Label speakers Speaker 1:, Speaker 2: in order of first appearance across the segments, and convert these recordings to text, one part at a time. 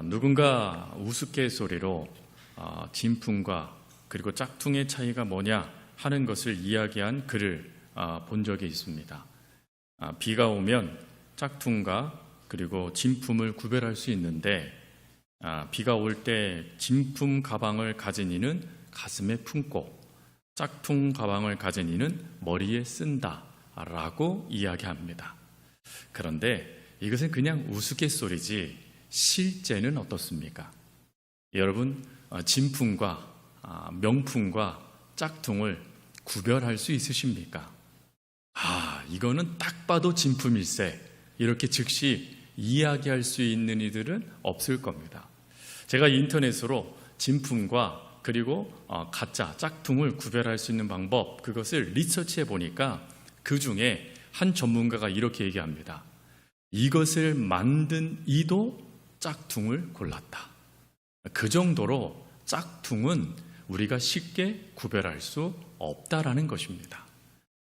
Speaker 1: 누군가 우스갯소리로 진품과 그리고 짝퉁의 차이가 뭐냐 하는 것을 이야기한 글을 본 적이 있습니다. 비가 오면 짝퉁과 그리고 진품을 구별할 수 있는데 비가 올 때 진품 가방을 가진 이는 가슴에 품고 짝퉁 가방을 가진 이는 머리에 쓴다라고 이야기합니다. 그런데 이것은 그냥 우스갯소리지 실제는 어떻습니까? 여러분, 진품과 명품과 짝퉁을 구별할 수 있으십니까? 이거는 딱 봐도 진품일세, 이렇게 즉시 이야기할 수 있는 이들은 없을 겁니다. 제가 인터넷으로 진품과 그리고 가짜, 짝퉁을 구별할 수 있는 방법, 그것을 리서치해 보니까 그 중에 한 전문가가 이렇게 얘기합니다. 이것을 만든 이도 짝퉁을 골랐다. 그 정도로 짝퉁은 우리가 쉽게 구별할 수 없다라는 것입니다.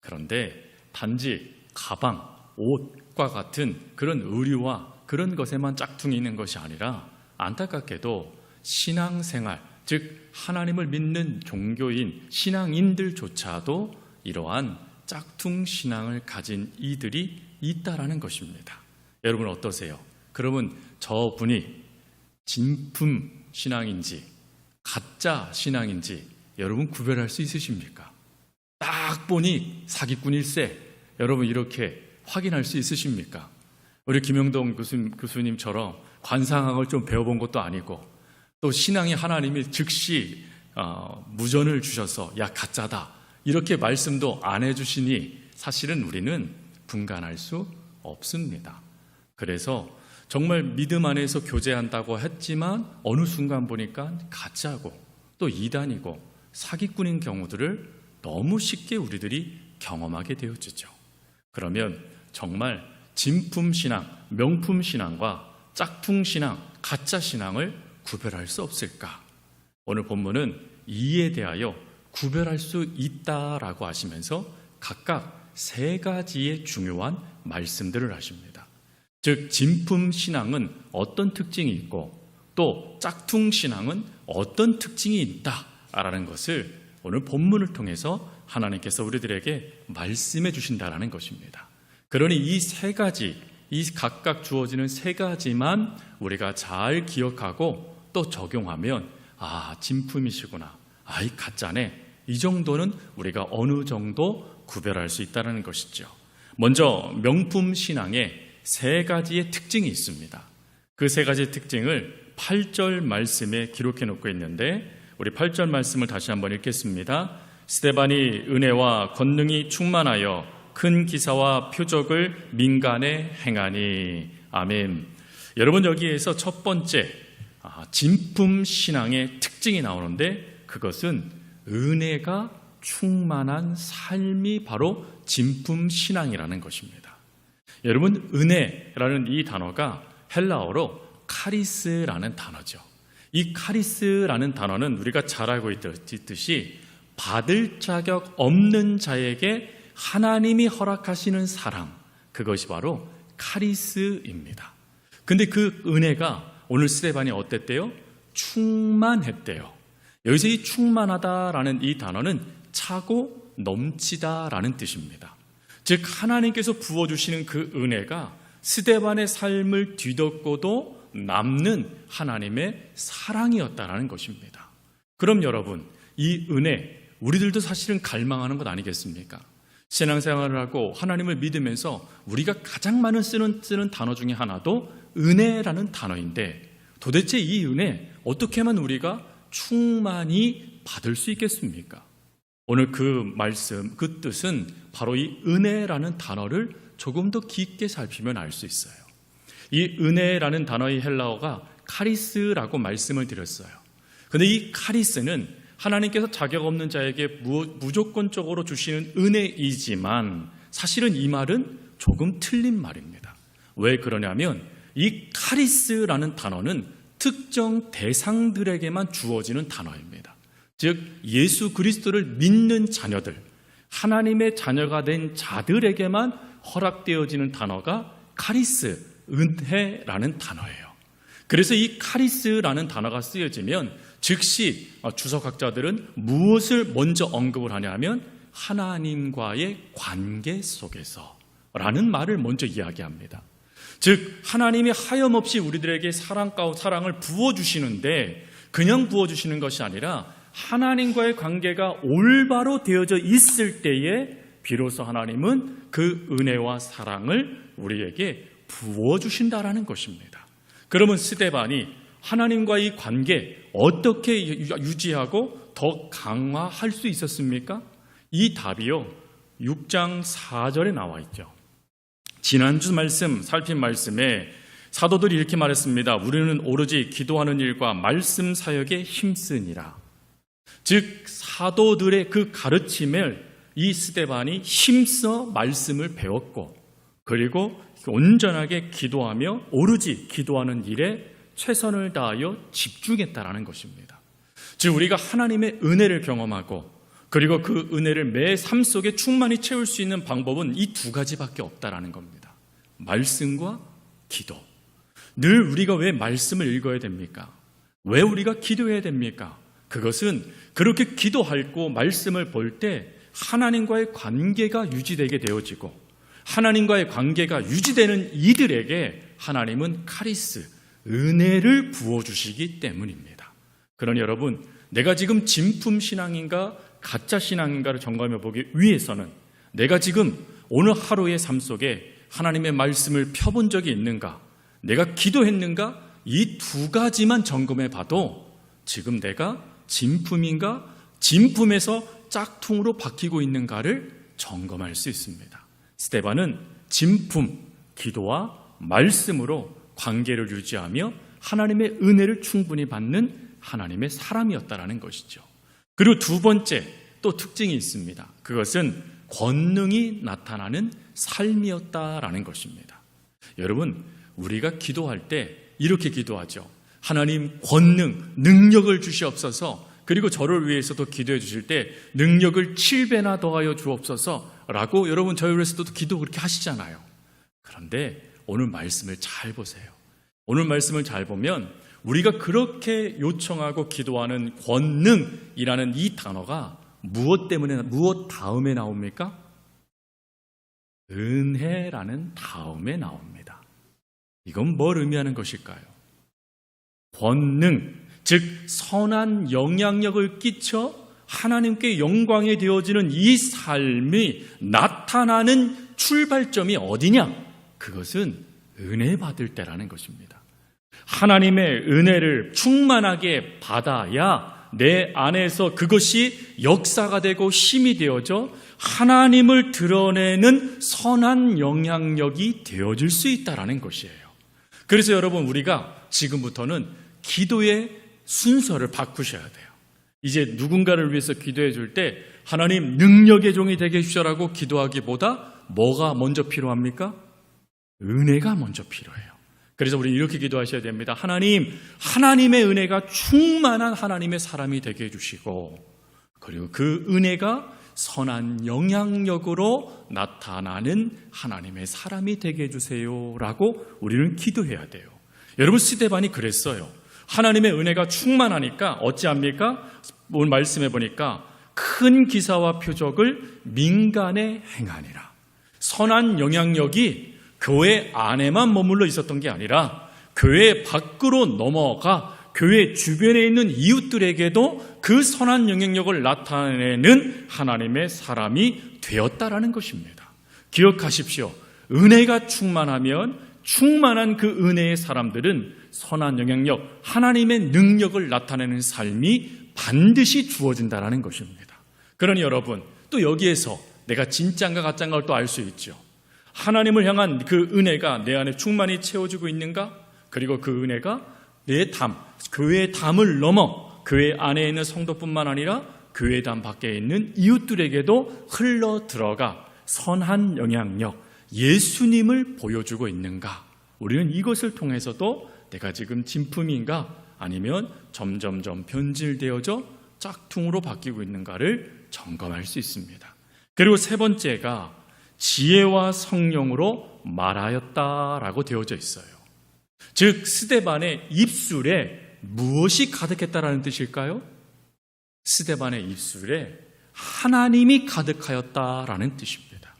Speaker 1: 그런데 단지 가방, 옷과 같은 그런 의류와 그런 것에만 짝퉁이 있는 것이 아니라 안타깝게도 신앙생활, 즉 하나님을 믿는 종교인, 신앙인들조차도 이러한 짝퉁 신앙을 가진 이들이 있다라는 것입니다. 여러분 어떠세요? 그러면 저분이 진품 신앙인지 가짜 신앙인지 여러분 구별할 수 있으십니까? 딱 보니 사기꾼일세, 여러분 이렇게 확인할 수 있으십니까? 우리 김영동 교수님처럼 관상학을 좀 배워본 것도 아니고 또 신앙이 하나님이 즉시 무전을 주셔서 야 가짜다 이렇게 말씀도 안 해주시니 사실은 우리는 분간할 수 없습니다. 그래서 정말 믿음 안에서 교제한다고 했지만 어느 순간 보니까 가짜고 또 이단이고 사기꾼인 경우들을 너무 쉽게 우리들이 경험하게 되어지죠. 그러면 정말 진품 신앙, 명품 신앙과 짝퉁 신앙, 가짜 신앙을 구별할 수 없을까? 오늘 본문은 이에 대하여 구별할 수 있다라고 하시면서 각각 세 가지의 중요한 말씀들을 하십니다. 즉 진품 신앙은 어떤 특징이 있고 또 짝퉁 신앙은 어떤 특징이 있다라는 것을 오늘 본문을 통해서 하나님께서 우리들에게 말씀해 주신다라는 것입니다. 그러니 이 세 가지, 이 각각 주어지는 세 가지만 우리가 잘 기억하고 또 적용하면 진품이시구나, 이 가짜네, 이 정도는 우리가 어느 정도 구별할 수 있다는 것이죠. 먼저 명품 신앙에 세 가지의 특징이 있습니다. 그 세 가지의 특징을 8절 말씀에 기록해 놓고 있는데 우리 8절 말씀을 다시 한번 읽겠습니다. 스데반이 은혜와 권능이 충만하여 큰 기사와 표적을 민간에 행하니. 아멘. 여러분 여기에서 첫 번째 진품 신앙의 특징이 나오는데 그것은 은혜가 충만한 삶이 바로 진품 신앙이라는 것입니다. 여러분 은혜라는 이 단어가 헬라어로 카리스라는 단어죠. 이 카리스라는 단어는 우리가 잘 알고 있듯이 받을 자격 없는 자에게 하나님이 허락하시는 사랑, 그것이 바로 카리스입니다. 근데 그 은혜가 오늘 스데반이 어땠대요? 충만했대요. 여기서 이 충만하다라는 이 단어는 차고 넘치다라는 뜻입니다. 즉 하나님께서 부어주시는 그 은혜가 스데반의 삶을 뒤덮고도 남는 하나님의 사랑이었다라는 것입니다. 그럼 여러분 이 은혜 우리들도 사실은 갈망하는 것 아니겠습니까? 신앙생활을 하고 하나님을 믿으면서 우리가 가장 많은 쓰는 단어 중에 하나도 은혜라는 단어인데 도대체 이 은혜 어떻게 하면 우리가 충만히 받을 수 있겠습니까? 오늘 그 말씀, 그 뜻은 바로 이 은혜라는 단어를 조금 더 깊게 살피면 알 수 있어요. 이 은혜라는 단어의 헬라어가 카리스라고 말씀을 드렸어요. 그런데 이 카리스는 하나님께서 자격 없는 자에게 무조건적으로 주시는 은혜이지만 사실은 이 말은 조금 틀린 말입니다. 왜 그러냐면 이 카리스라는 단어는 특정 대상들에게만 주어지는 단어입니다. 즉 예수 그리스도를 믿는 자녀들, 하나님의 자녀가 된 자들에게만 허락되어지는 단어가 카리스, 은혜라는 단어예요. 그래서 이 카리스라는 단어가 쓰여지면 즉시 주석학자들은 무엇을 먼저 언급을 하냐면 하나님과의 관계 속에서 라는 말을 먼저 이야기합니다. 즉 하나님이 하염없이 우리들에게 사랑을 부어주시는데 그냥 부어주시는 것이 아니라 하나님과의 관계가 올바로 되어져 있을 때에 비로소 하나님은 그 은혜와 사랑을 우리에게 부어주신다라는 것입니다. 그러면 스데반이 하나님과의 관계 어떻게 유지하고 더 강화할 수 있었습니까? 이 답이요 6장 4절에 나와 있죠. 지난주 말씀 살핀 말씀에 사도들이 이렇게 말했습니다. 우리는 오로지 기도하는 일과 말씀 사역에 힘쓰니라. 즉 사도들의 그 가르침을 이 스데반이 힘써 말씀을 배웠고 그리고 온전하게 기도하며 오로지 기도하는 일에 최선을 다하여 집중했다라는 것입니다. 즉 우리가 하나님의 은혜를 경험하고 그리고 그 은혜를 매 삶 속에 충만히 채울 수 있는 방법은 이 두 가지밖에 없다라는 겁니다. 말씀과 기도. 늘 우리가 왜 말씀을 읽어야 됩니까? 왜 우리가 기도해야 됩니까? 그것은 그렇게 기도하고 말씀을 볼 때 하나님과의 관계가 유지되게 되어지고 하나님과의 관계가 유지되는 이들에게 하나님은 카리스, 은혜를 부어주시기 때문입니다. 그러니 여러분, 내가 지금 진품 신앙인가 가짜 신앙인가를 점검해 보기 위해서는 내가 지금 오늘 하루의 삶 속에 하나님의 말씀을 펴본 적이 있는가, 내가 기도했는가, 이 두 가지만 점검해 봐도 지금 내가 진품인가, 진품에서 짝퉁으로 바뀌고 있는가를 점검할 수 있습니다. 스데반은 진품, 기도와 말씀으로 관계를 유지하며 하나님의 은혜를 충분히 받는 하나님의 사람이었다라는 것이죠. 그리고 두 번째 또 특징이 있습니다. 그것은 권능이 나타나는 삶이었다라는 것입니다. 여러분, 우리가 기도할 때 이렇게 기도하죠. 하나님 권능, 능력을 주시옵소서. 그리고 저를 위해서도 기도해 주실 때 능력을 7배나 더하여 주옵소서라고 여러분 저희 위해서도 기도 그렇게 하시잖아요. 그런데 오늘 말씀을 잘 보세요. 오늘 말씀을 잘 보면 우리가 그렇게 요청하고 기도하는 권능이라는 이 단어가 무엇 다음에 나옵니까? 은혜라는 다음에 나옵니다. 이건 뭘 의미하는 것일까요? 권능, 즉 선한 영향력을 끼쳐 하나님께 영광이 되어지는 이 삶이 나타나는 출발점이 어디냐? 그것은 은혜 받을 때라는 것입니다. 하나님의 은혜를 충만하게 받아야 내 안에서 그것이 역사가 되고 힘이 되어져 하나님을 드러내는 선한 영향력이 되어질 수 있다는 것이에요. 그래서 여러분, 우리가 지금부터는 기도의 순서를 바꾸셔야 돼요. 이제 누군가를 위해서 기도해 줄 때 하나님 능력의 종이 되게 해주셔라고 기도하기보다 뭐가 먼저 필요합니까? 은혜가 먼저 필요해요. 그래서 우리는 이렇게 기도하셔야 됩니다. 하나님, 하나님의 은혜가 충만한 하나님의 사람이 되게 해주시고 그리고 그 은혜가 선한 영향력으로 나타나는 하나님의 사람이 되게 해주세요 라고 우리는 기도해야 돼요. 여러분, 스데반이 그랬어요. 하나님의 은혜가 충만하니까 어찌합니까? 오늘 말씀해 보니까 큰 기사와 표적을 민간에 행하니라. 선한 영향력이 교회 안에만 머물러 있었던 게 아니라 교회 밖으로 넘어가 교회 주변에 있는 이웃들에게도 그 선한 영향력을 나타내는 하나님의 사람이 되었다라는 것입니다. 기억하십시오. 은혜가 충만하면 충만한 그 은혜의 사람들은 선한 영향력, 하나님의 능력을 나타내는 삶이 반드시 주어진다는 것입니다. 그러니 여러분, 또 여기에서 내가 진짜인가 가짜인가 또 알 수 있죠. 하나님을 향한 그 은혜가 내 안에 충만히 채워지고 있는가? 그리고 그 은혜가 내 담, 교회의 담을 넘어 교회 안에 있는 성도뿐만 아니라 교회 담 밖에 있는 이웃들에게도 흘러 들어가 선한 영향력, 예수님을 보여주고 있는가? 우리는 이것을 통해서도 내가 지금 진품인가 아니면 점점점 변질되어져 짝퉁으로 바뀌고 있는가를 점검할 수 있습니다. 그리고 세 번째가 지혜와 성령으로 말하였다라고 되어져 있어요. 즉 스데반의 입술에 무엇이 가득했다라는 뜻일까요? 스데반의 입술에 하나님이 가득하였다라는 뜻입니다.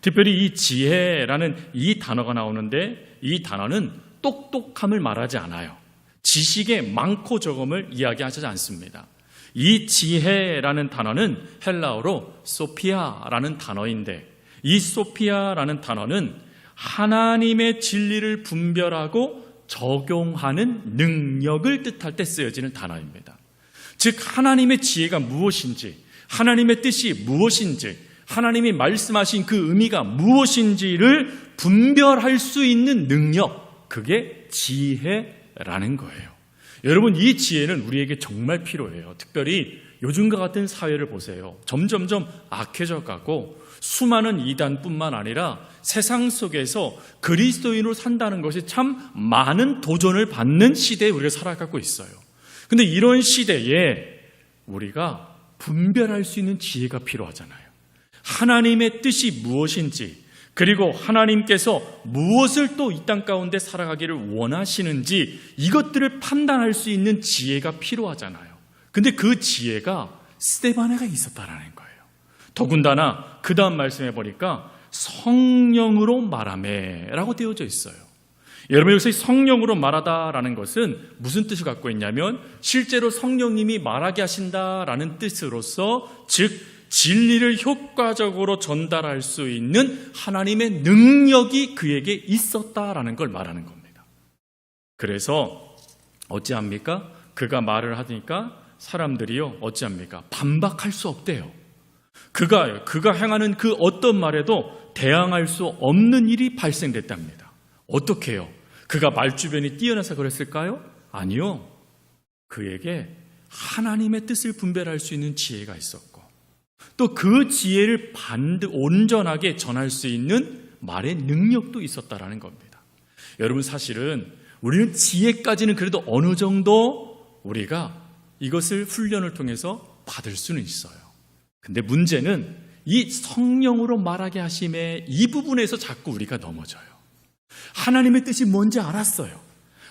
Speaker 1: 특별히 이 지혜라는 이 단어가 나오는데 이 단어는 똑똑함을 말하지 않아요. 지식의 많고 적음을 이야기하지 않습니다. 이 지혜라는 단어는 헬라어로 소피아라는 단어인데 이 소피아라는 단어는 하나님의 진리를 분별하고 적용하는 능력을 뜻할 때 쓰여지는 단어입니다. 즉 하나님의 지혜가 무엇인지, 하나님의 뜻이 무엇인지, 하나님이 말씀하신 그 의미가 무엇인지를 분별할 수 있는 능력, 그게 지혜라는 거예요. 여러분, 이 지혜는 우리에게 정말 필요해요. 특별히 요즘과 같은 사회를 보세요. 점점점 악해져 가고 수많은 이단뿐만 아니라 세상 속에서 그리스도인으로 산다는 것이 참 많은 도전을 받는 시대에 우리가 살아가고 있어요. 근데 이런 시대에 우리가 분별할 수 있는 지혜가 필요하잖아요. 하나님의 뜻이 무엇인지, 그리고 하나님께서 무엇을 또 이 땅 가운데 살아가기를 원하시는지 이것들을 판단할 수 있는 지혜가 필요하잖아요. 근데 그 지혜가 스데반에게 있었다라는 거예요. 더군다나 그 다음 말씀해 보니까 성령으로 말하매라고 되어져 있어요. 여러분, 여기서 성령으로 말하다라는 것은 무슨 뜻을 갖고 있냐면 실제로 성령님이 말하게 하신다라는 뜻으로서, 즉 진리를 효과적으로 전달할 수 있는 하나님의 능력이 그에게 있었다라는 걸 말하는 겁니다. 그래서 어찌합니까? 그가 말을 하니까 사람들이요 어찌합니까? 반박할 수 없대요. 그가 행하는 그 어떤 말에도 대항할 수 없는 일이 발생됐답니다. 어떻게 해요? 그가 말주변이 뛰어나서 그랬을까요? 아니요. 그에게 하나님의 뜻을 분별할 수 있는 지혜가 있었고, 또 그 지혜를 온전하게 전할 수 있는 말의 능력도 있었다라는 겁니다. 여러분, 사실은 우리는 지혜까지는 그래도 어느 정도 우리가 이것을 훈련을 통해서 받을 수는 있어요. 근데 문제는 이 성령으로 말하게 하심의 이 부분에서 자꾸 우리가 넘어져요. 하나님의 뜻이 뭔지 알았어요.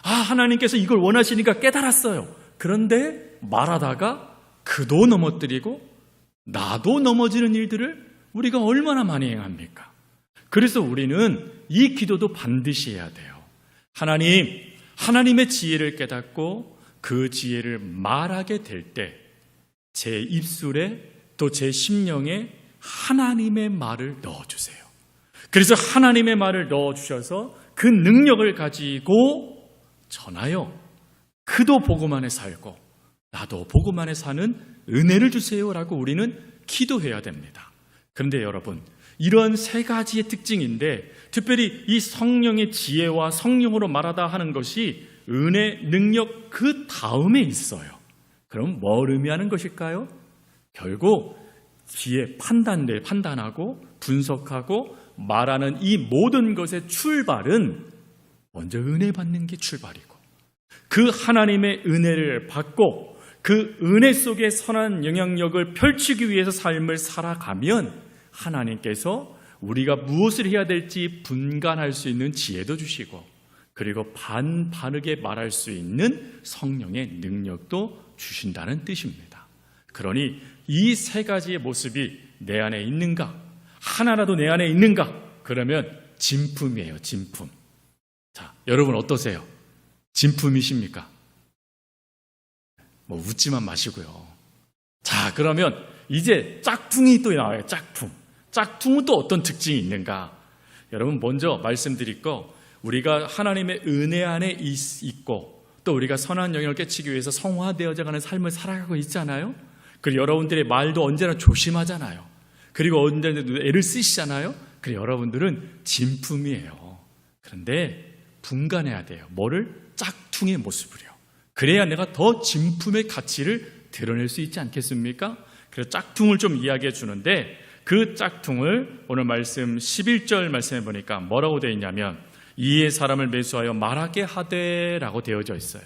Speaker 1: 하나님께서 이걸 원하시니까 깨달았어요. 그런데 말하다가 그도 넘어뜨리고 나도 넘어지는 일들을 우리가 얼마나 많이 행합니까? 그래서 우리는 이 기도도 반드시 해야 돼요. 하나님의 지혜를 깨닫고 그 지혜를 말하게 될 때 제 입술에 또 제 심령에 하나님의 말을 넣어주세요. 그래서 하나님의 말을 넣어주셔서 그 능력을 가지고 전하여 그도 복음 안에 살고 나도 복음 안에 사는 은혜를 주세요라고 우리는 기도해야 됩니다. 그런데 여러분, 이런 세 가지의 특징인데 특별히 이 성령의 지혜와 성령으로 말하다 하는 것이 은혜, 능력 그 다음에 있어요. 그럼 뭘 의미하는 것일까요? 결국 뒤에 판단하고 분석하고 말하는 이 모든 것의 출발은 먼저 은혜 받는 게 출발이고, 그 하나님의 은혜를 받고 그 은혜 속에 선한 영향력을 펼치기 위해서 삶을 살아가면 하나님께서 우리가 무엇을 해야 될지 분간할 수 있는 지혜도 주시고, 그리고 바르게 말할 수 있는 성령의 능력도 주신다는 뜻입니다. 그러니 이 세 가지의 모습이 내 안에 있는가? 하나라도 내 안에 있는가? 그러면 진품이에요, 진품. 자, 여러분 어떠세요? 진품이십니까? 웃지만 마시고요. 자, 그러면 이제 짝퉁이 또 나와요. 짝퉁은 또 어떤 특징이 있는가? 여러분, 먼저 말씀드릴 거, 우리가 하나님의 은혜 안에 있고 또 우리가 선한 영향을 끼치기 위해서 성화되어져가는 삶을 살아가고 있잖아요. 그리고 여러분들의 말도 언제나 조심하잖아요. 그리고 언제나 애를 쓰시잖아요. 그리고 여러분들은 진품이에요. 그런데 분간해야 돼요. 뭐를? 짝퉁의 모습을요. 그래야 내가 더 진품의 가치를 드러낼 수 있지 않겠습니까? 그래서 짝퉁을 좀 이야기해 주는데, 그 짝퉁을 오늘 말씀 11절 말씀해 보니까 뭐라고 되어 있냐면 이에 사람을 매수하여 말하게 하되라고 되어져 있어요.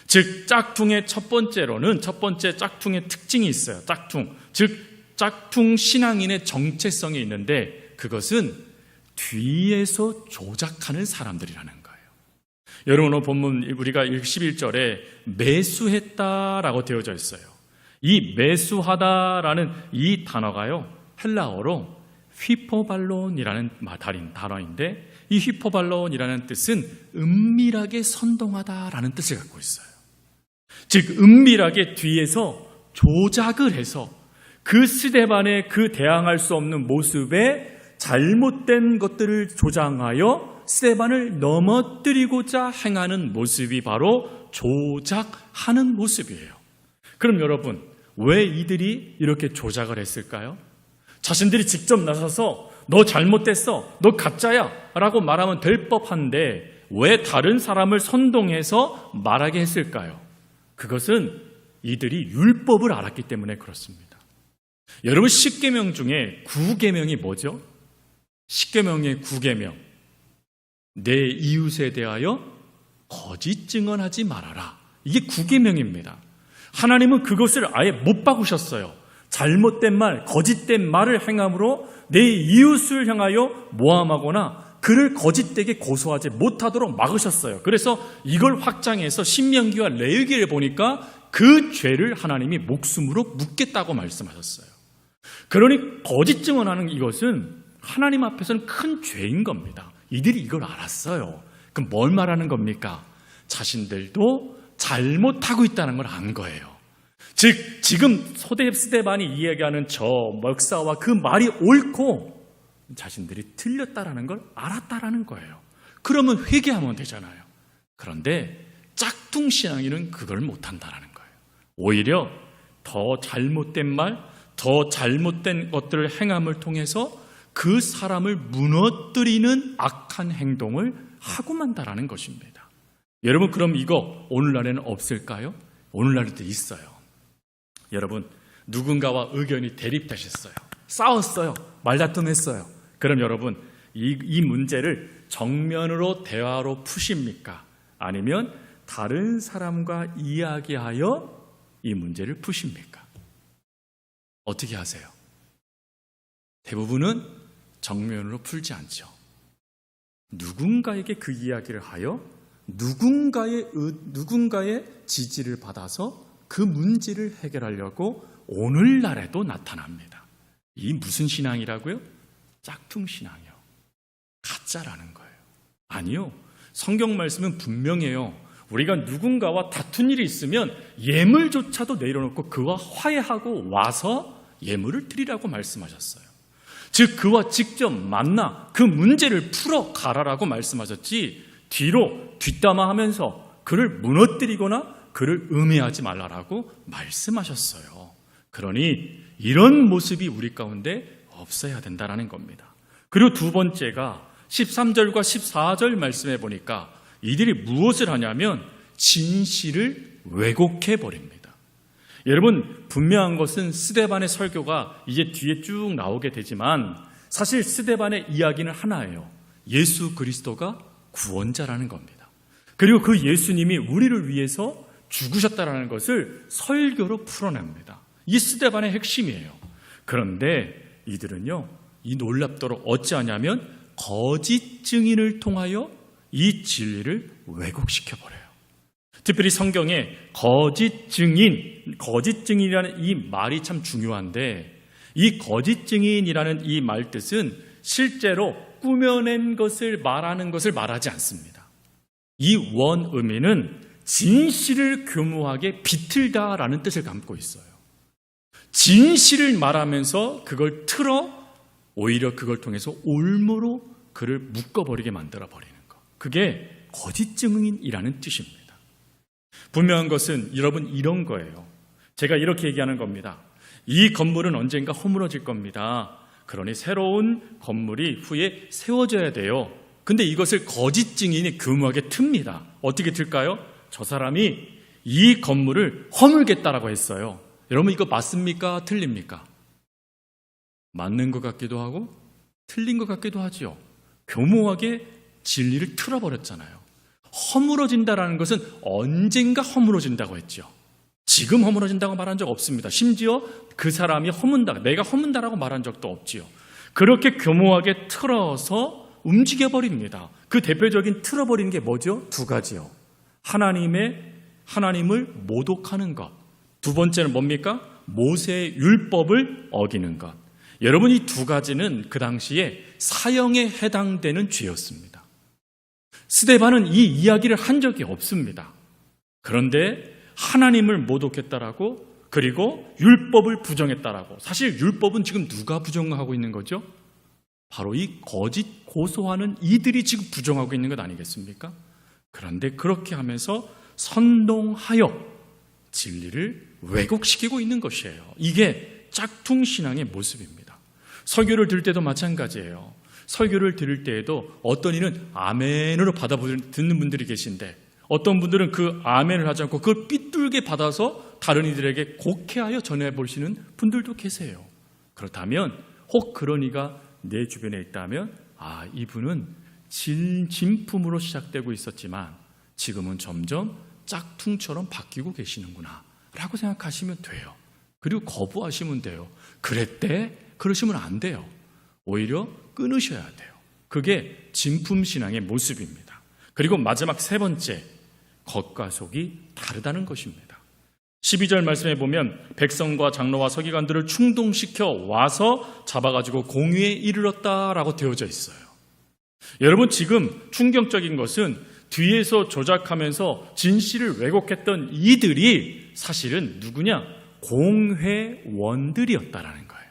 Speaker 1: 즉 짝퉁의 첫 번째 짝퉁의 특징이 있어요. 짝퉁 신앙인의 정체성이 있는데 그것은 뒤에서 조작하는 사람들이라는 거예요. 여러분 오늘 본문 우리가 11절에 매수했다라고 되어져 있어요. 이 매수하다라는 이 단어가요, 헬라어로 휘포발론이라는 단어인데, 이 휘포발론이라는 뜻은 은밀하게 선동하다라는 뜻을 갖고 있어요. 즉 은밀하게 뒤에서 조작을 해서 그 스데반의 그 대항할 수 없는 모습에 잘못된 것들을 조장하여 스데반을 넘어뜨리고자 행하는 모습이 바로 조작하는 모습이에요. 그럼 여러분, 왜 이들이 이렇게 조작을 했을까요? 자신들이 직접 나서서 너 잘못됐어, 너 가짜야 라고 말하면 될 법한데 왜 다른 사람을 선동해서 말하게 했을까요? 그것은 이들이 율법을 알았기 때문에 그렇습니다. 여러분, 10계명 중에 9계명이 뭐죠? 10계명의 9계명, 내 이웃에 대하여 거짓 증언하지 말아라. 이게 9계명입니다. 하나님은 그것을 아예 못 바꾸셨어요. 잘못된 말, 거짓된 말을 행함으로 내 이웃을 향하여 모함하거나 그를 거짓되게 고소하지 못하도록 막으셨어요. 그래서 이걸 확장해서 신명기와 레위기를 보니까 그 죄를 하나님이 목숨으로 묻겠다고 말씀하셨어요. 그러니 거짓 증언하는 이것은 하나님 앞에서는 큰 죄인 겁니다. 이들이 이걸 알았어요. 그럼 뭘 말하는 겁니까? 자신들도 잘못하고 있다는 걸 안 거예요. 즉 지금 스데반이 이야기하는 저 역사와 그 말이 옳고 자신들이 틀렸다라는 걸 알았다라는 거예요. 그러면 회개하면 되잖아요. 그런데 짝퉁신앙인은 그걸 못한다라는 거예요. 오히려 더 잘못된 말, 더 잘못된 것들을 행함을 통해서 그 사람을 무너뜨리는 악한 행동을 하고 만다라는 것입니다. 여러분, 그럼 이거 오늘날에는 없을까요? 오늘날에도 있어요. 여러분, 누군가와 의견이 대립되셨어요. 싸웠어요. 말다툼했어요. 그럼 여러분, 이 문제를 정면으로 대화로 푸십니까? 아니면 다른 사람과 이야기하여 이 문제를 푸십니까? 어떻게 하세요? 대부분은 정면으로 풀지 않죠. 누군가에게 그 이야기를 하여 누군가의 지지를 받아서 그 문제를 해결하려고 오늘날에도 나타납니다. 이 무슨 신앙이라고요? 짝퉁 신앙이요. 가짜라는 거예요. 아니요. 성경 말씀은 분명해요. 우리가 누군가와 다툰 일이 있으면 예물조차도 내려놓고 그와 화해하고 와서 예물을 드리라고 말씀하셨어요. 즉 그와 직접 만나 그 문제를 풀어가라라고 말씀하셨지, 뒤로 뒷담화하면서 그를 무너뜨리거나 그를 음해하지 말라라고 말씀하셨어요. 그러니 이런 모습이 우리 가운데 없어야 된다는 겁니다. 그리고 두 번째가 13절과 14절 말씀해 보니까 이들이 무엇을 하냐면 진실을 왜곡해 버립니다. 여러분, 분명한 것은 스데반의 설교가 이제 뒤에 쭉 나오게 되지만 사실 스데반의 이야기는 하나예요. 예수 그리스도가 구원자라는 겁니다. 그리고 그 예수님이 우리를 위해서 죽으셨다는 것을 설교로 풀어냅니다. 이 스데반의 핵심이에요. 그런데 이들은요, 이 놀랍도록 어찌하냐면 거짓 증인을 통하여 이 진리를 왜곡시켜버려요. 특별히 성경에 거짓 증인이라는 이 말이 참 중요한데, 이 거짓 증인이라는 이 말 뜻은 실제로 꾸며낸 것을 말하는 것을 말하지 않습니다. 이 원 의미는 진실을 교묘하게 비틀다라는 뜻을 담고 있어요. 진실을 말하면서 그걸 틀어 오히려 그걸 통해서 올무로 그를 묶어버리게 만들어버리는 것. 그게 거짓 증인이라는 뜻입니다. 분명한 것은 여러분 이런 거예요. 제가 이렇게 얘기하는 겁니다. 이 건물은 언젠가 허물어질 겁니다. 그러니 새로운 건물이 후에 세워져야 돼요. 근데 이것을 거짓 증인이 교묘하게 틉니다. 어떻게 틀까요? 저 사람이 이 건물을 허물겠다라고 했어요. 여러분 이거 맞습니까? 틀립니까? 맞는 것 같기도 하고 틀린 것 같기도 하죠. 교묘하게 진리를 틀어버렸잖아요. 허물어진다라는 것은 언젠가 허물어진다고 했죠. 지금 허물어진다고 말한 적 없습니다. 심지어 그 사람이 허문다, 내가 허문다라고 말한 적도 없지요. 그렇게 교묘하게 틀어서 움직여버립니다. 그 대표적인 틀어버리는 게 뭐죠? 두 가지요. 하나님을 모독하는 것. 두 번째는 뭡니까? 모세의 율법을 어기는 것. 여러분, 이 두 가지는 그 당시에 사형에 해당되는 죄였습니다. 스데반은 이 이야기를 한 적이 없습니다. 그런데 하나님을 모독했다라고, 그리고 율법을 부정했다라고. 사실 율법은 지금 누가 부정하고 있는 거죠? 바로 이 거짓 고소하는 이들이 지금 부정하고 있는 것 아니겠습니까? 그런데 그렇게 하면서 선동하여 진리를 왜곡시키고 있는 것이에요. 이게 짝퉁신앙의 모습입니다. 설교를 들을 때도 마찬가지예요. 설교를 들을 때에도 어떤 이는 아멘으로 듣는 분들이 계신데, 어떤 분들은 그 아멘을 하지 않고 그걸 삐뚤게 받아서 다른 이들에게 곡해하여 전해보시는 분들도 계세요. 그렇다면 혹 그런 이가 내 주변에 있다면, 이분은 진품으로 시작되고 있었지만 지금은 점점 짝퉁처럼 바뀌고 계시는구나 라고 생각하시면 돼요. 그리고 거부하시면 돼요. 그랬대? 그러시면 안 돼요. 오히려 끊으셔야 돼요. 그게 진품신앙의 모습입니다. 그리고 마지막 세 번째, 겉과 속이 다르다는 것입니다. 12절 말씀에 보면 백성과 장로와 서기관들을 충동시켜 와서 잡아가지고 공의에 이르렀다라고 되어져 있어요. 여러분, 지금 충격적인 것은 뒤에서 조작하면서 진실을 왜곡했던 이들이 사실은 누구냐? 공회원들이었다라는 거예요.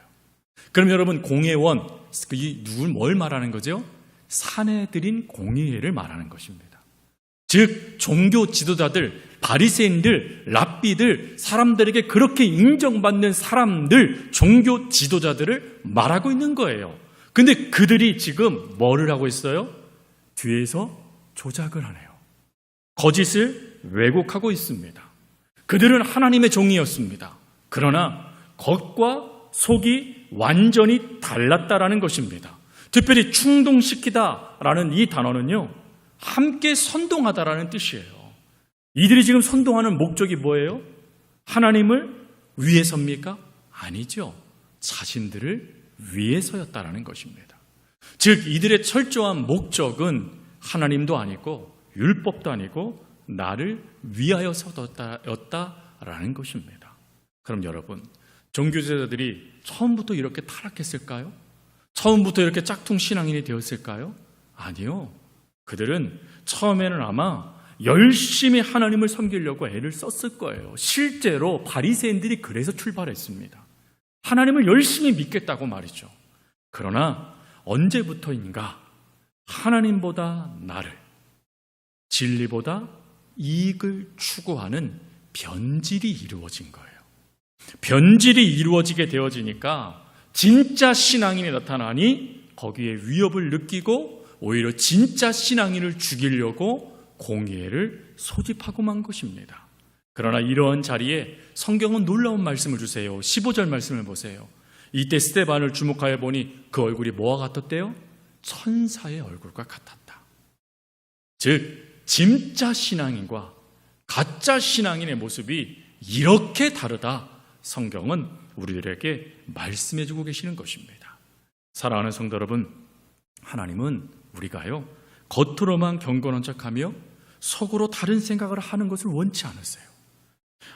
Speaker 1: 그럼 여러분, 공회원, 누굴 뭘 말하는 거죠? 사내들인 공의회를 말하는 것입니다. 즉 종교 지도자들, 바리새인들, 랍비들, 사람들에게 그렇게 인정받는 사람들, 종교 지도자들을 말하고 있는 거예요. 근데 그들이 지금 뭐를 하고 있어요? 뒤에서 조작을 하네요. 거짓을 왜곡하고 있습니다. 그들은 하나님의 종이었습니다. 그러나 겉과 속이 완전히 달랐다라는 것입니다. 특별히 충동시키다라는 이 단어는요, 함께 선동하다라는 뜻이에요. 이들이 지금 선동하는 목적이 뭐예요? 하나님을 위해서입니까? 아니죠. 자신들을 위해서였다라는 것입니다. 즉 이들의 철저한 목적은 하나님도 아니고 율법도 아니고 나를 위하여서였다라는 것입니다. 그럼 여러분, 종교지도자들이 처음부터 이렇게 타락했을까요? 처음부터 이렇게 짝퉁 신앙인이 되었을까요? 아니요. 그들은 처음에는 아마 열심히 하나님을 섬기려고 애를 썼을 거예요. 실제로 바리새인들이 그래서 출발했습니다. 하나님을 열심히 믿겠다고 말이죠. 그러나 언제부터인가 하나님보다 나를, 진리보다 이익을 추구하는 변질이 이루어진 거예요. 변질이 이루어지게 되어지니까 진짜 신앙인이 나타나니 거기에 위협을 느끼고 오히려 진짜 신앙인을 죽이려고 공의회를 소집하고만 것입니다. 그러나 이러한 자리에 성경은 놀라운 말씀을 주세요. 15절 말씀을 보세요. 이때 스데반을 주목하여 보니 그 얼굴이 뭐와 같았대요? 천사의 얼굴과 같았다. 즉 진짜 신앙인과 가짜 신앙인의 모습이 이렇게 다르다, 성경은 우리들에게 말씀해주고 계시는 것입니다. 사랑하는 성도 여러분, 하나님은 우리가요 겉으로만 경건한 척하며 속으로 다른 생각을 하는 것을 원치 않으세요.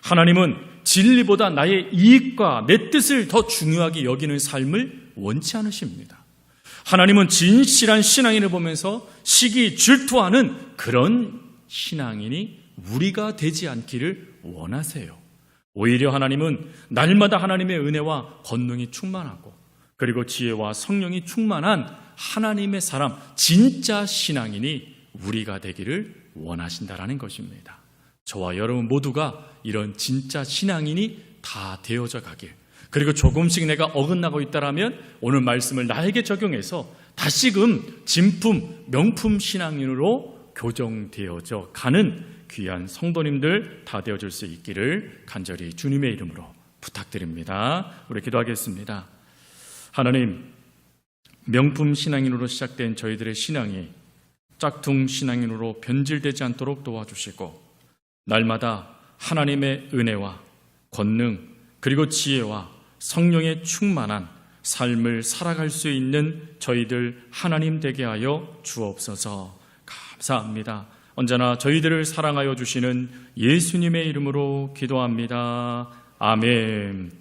Speaker 1: 하나님은 진리보다 나의 이익과 내 뜻을 더 중요하게 여기는 삶을 원치 않으십니다. 하나님은 진실한 신앙인을 보면서 시기 질투하는 그런 신앙인이 우리가 되지 않기를 원하세요. 오히려 하나님은 날마다 하나님의 은혜와 권능이 충만하고 그리고 지혜와 성령이 충만한 하나님의 사람, 진짜 신앙인이 우리가 되기를 원하신다라는 것입니다. 저와 여러분 모두가 이런 진짜 신앙인이 다 되어져 가길, 그리고 조금씩 내가 어긋나고 있다라면 오늘 말씀을 나에게 적용해서 다시금 진품, 명품 신앙인으로 교정되어져 가는 귀한 성도님들 다 되어줄 수 있기를 간절히 주님의 이름으로 부탁드립니다. 우리 기도하겠습니다. 하나님, 명품 신앙인으로 시작된 저희들의 신앙이 짝퉁 신앙인으로 변질되지 않도록 도와주시고 날마다 하나님의 은혜와 권능 그리고 지혜와 성령의 충만한 삶을 살아갈 수 있는 저희들 하나님 되게 하여 주옵소서. 감사합니다. 언제나 저희들을 사랑하여 주시는 예수님의 이름으로 기도합니다. 아멘.